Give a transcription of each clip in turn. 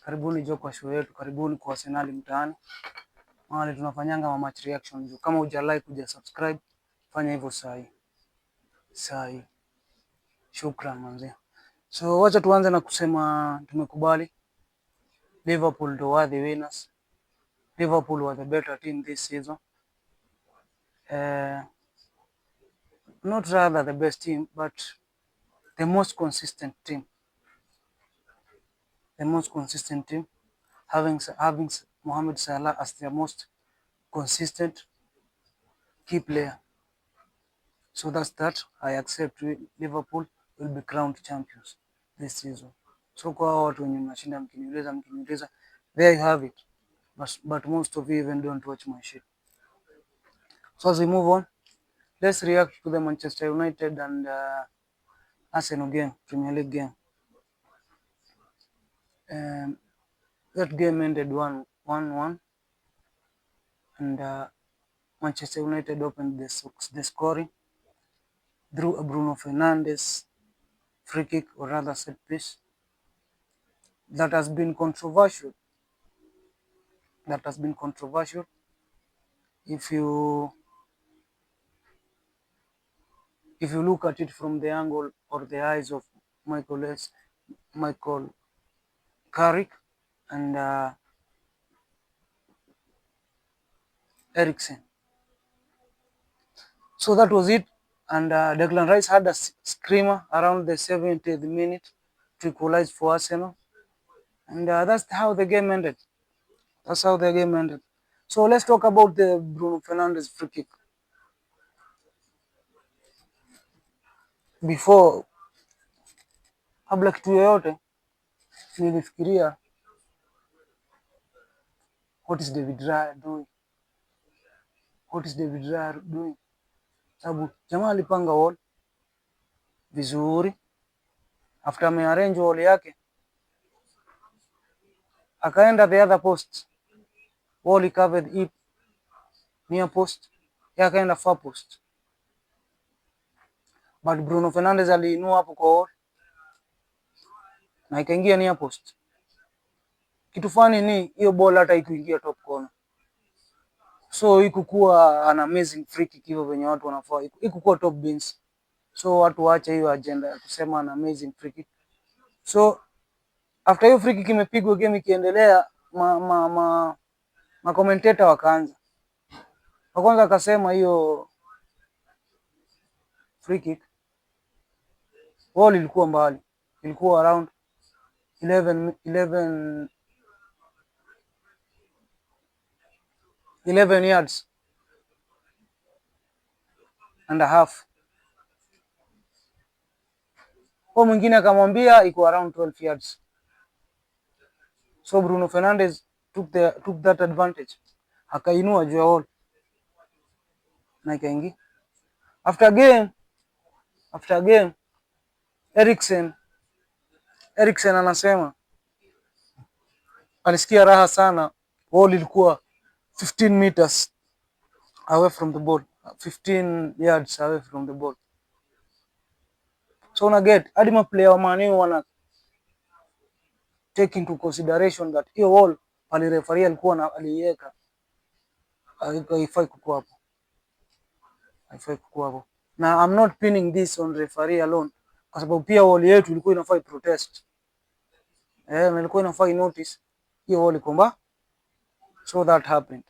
Karibuni jo kwa show yetu, karibuni kwa Arsenal mtaani. Mahali tunafanyanga ma match reaction jo. Kama huja like, huja subscribe, fanya hivyo sahi. Sahi. Shukran manze. So wacha tuanze na kusema tumekubali Liverpool ndo worthy winners. Liverpool were the better team this season. Not rather the best team, but the most consistent team. The most consistent team, having Mohamed Salah as their most consistent key player. So that's that. I accept Liverpool will be crowned champions this season. So kwa watu wenye mnashinda mkiniuliza, there you have it. But most of you even don't watch my shit. So as we move on, let's react to the Manchester United and Arsenal game, Premier League game. That game ended 1-1, and Manchester United opened the scoring through a Bruno Fernandes free kick, or rather set piece, that has been controversial. If you look at it from the angle or the eyes of Michael Carrick and Eriksen. So that was it, and Declan Rice had a screamer around the 70th minute to equalize for Arsenal, and that's how the game ended. So let's talk about the Bruno Fernandes free kick. Before kabla kitu yoyote nilifikiria, what is David Raya doing? Sababu jamaa alipanga wall vizuri, after amearrange wall yake akaenda the other post, wall covered it near post, yeye akaenda far post, but Bruno Fernandes aliinua hapo kwa wall na ikaingia near post. Kitu fani ni hiyo ball hata ikuingia top corner, so ikukuwa an amazing free kick hivyo venye watu wanafaa, ikukuwa top beans. So watu waache hiyo agenda ya kusema an amazing free kick. So after hiyo free kick imepigwa, game ikiendelea, ma commentator wakaanza. Wa kwanza akasema hiyo free kick wall ilikuwa mbali, ilikuwa around 11 yards and a half. Kwa mwingine akamwambia iko around 12 yards. So Bruno Fernandes took that advantage, akainua juu ya wall na ikaingia. After game Eriksen anasema alisikia raha sana, wall ilikuwa 15 meters away from the ball, 15 yards away from the ball. So una get hadi ma player wa Man U wana take into consideration that hiyo wall pale referee alikuwa aliweka haifai kukuwa hapo. Na I'm not pinning this on referee alone, kwa sababu pia wall yetu ilikuwa inafai protest. Na ilikuwa inafai notice hiyo wall kwamba. So that happened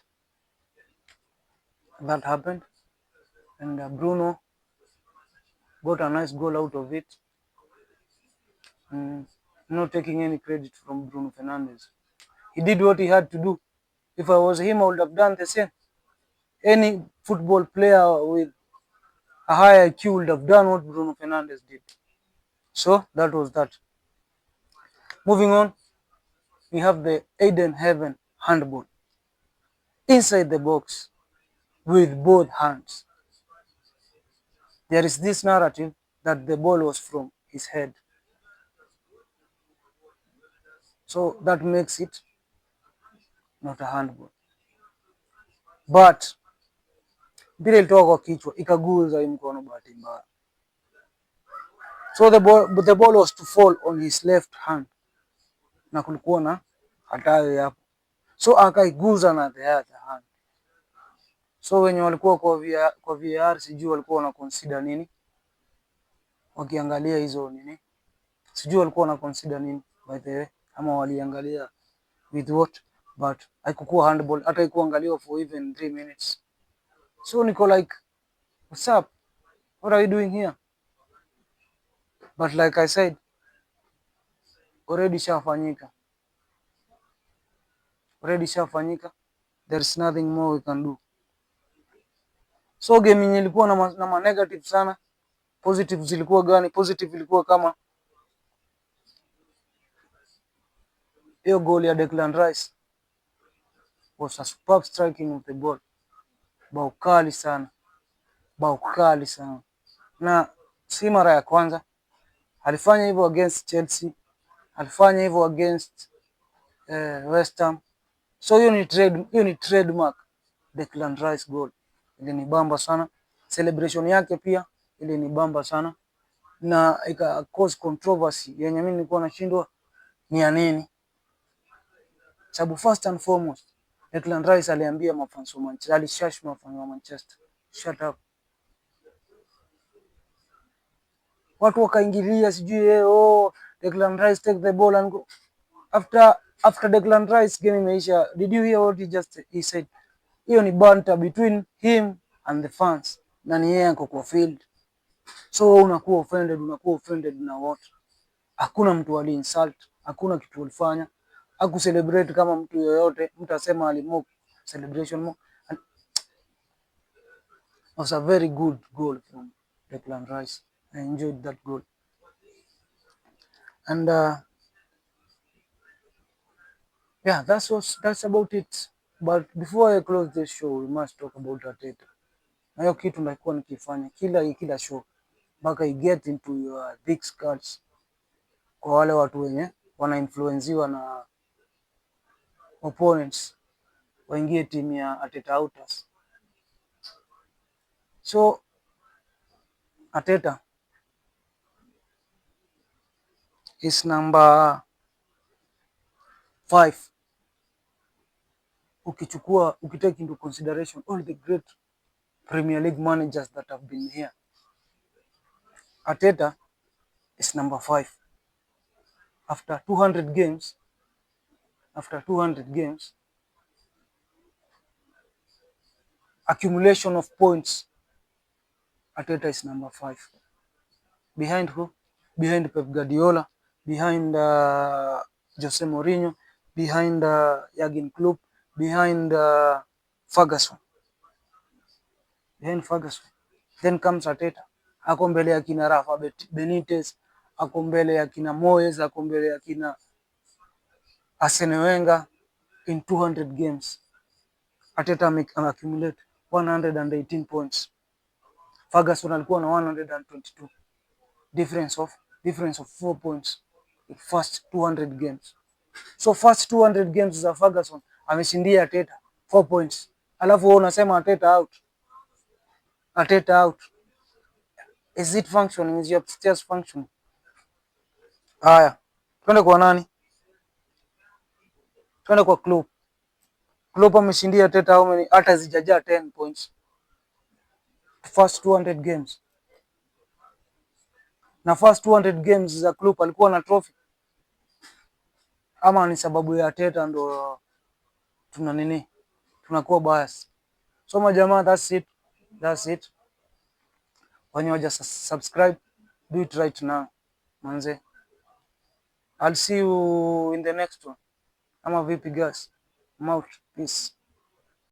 and Bruno got a nice goal out of it. Not taking any credit from Bruno Fernandes. He did what he had to do. If I was him, I would have done the same. Any football player with a high IQ would have done what Bruno Fernandes did. So that was that. Moving on, we have the Eden Heaven handball. Inside the box with both hands. There is this narrative that the ball was from his head. So that makes it not a handball. But mpira ilitoka kwa kichwa ikaguza hii mkono bahati mbaya. So the ball was to fall on his left hand. Na kulikuwa na hatawe hapo, so akaiguza na the other hand. So wenye walikuwa kwa VAR sijui walikuwa wana consider nini wakiangalia hizo nini, sijui walikuwa wana consider nini by the way, ama waliangalia with what, but haikukuwa handball, hata haikuangaliwa for even 3 minutes. So niko like, what's up, what are you doing here? But like I said, already shafanyika, there is nothing more we can do. So game yenye ilikuwa na ma negative sana, positive zilikuwa gani? Positive ilikuwa kama hiyo goal ya Declan Rice was a superb striking of the ball. Bao kali sana, na si mara ya kwanza. Alifanya hivyo against Chelsea, alifanya hivyo against West Ham. So hiyo ni trademark Declan Rice goal. Ile ni bamba sana, celebration yake pia ile ni bamba sana, na ika cause controversy yenye mimi nilikuwa nashindwa ni ya nini. Sababu first and foremost Declan Rice aliambia mafans wa Manchester, alishash mafans wa Manchester, shut up. Watu wakaingilia sijui Declan Rice take the ball and go. After Declan Rice game imeisha, did you hear what he said? Hiyo ni banter between him and the fans, na ni yeye ako kwa field. So unakuwa offended na what? Hakuna mtu ali insult, hakuna kitu alifanya, celebrate kama mtu yoyote. Mtu asema alimock celebration mo. It was a very good goal from Declan Rice. I enjoyed that goal. And yeah, that's about it. But before I close this show, we must talk about Arteta. Na hiyo kitu nakuwa nikifanya kila show mpaka I get into your big skulls, kwa wale watu wenye wanainfluenziwa na opponents waingie timu ya Arteta outers. So Arteta is number 5 ukitake into consideration all the great Premier League managers that have been here. Arteta is number 5 after 200 games. Accumulation of points, Arteta is number 5. Behind who? Behind Pep Guardiola, behind Jose Mourinho, behind Jurgen Klopp, behind Ferguson. Then comes Arteta. Ako mbele ya kina Rafa Benitez, ako mbele ya kina Moyes, ako mbele ya kina Arsene Wenger. In 200 games Arteta accumulate 118 points. Ferguson alikuwa na 122. Difference of 4 points in first 200 games. So first 200 games za Ferguson ameshindia Arteta 4 points. Alafu wewe unasema Arteta out. Is it functioning? Is your upstairs functioning? Haya, twende kwa nani? Twende kwa Klopp. Klopp ameshindia Arteta how many? Hata zijajaa 10 points. First 200 games. Na first 200 games za Klopp alikuwa na trophy? Ama ni sababu ya Arteta ndo tunakuwa bias? So majamaa, that's it. When you just subscribe, do it right now manze. I'll see you in the next one. Ama vipi guys? I'm out. Peace.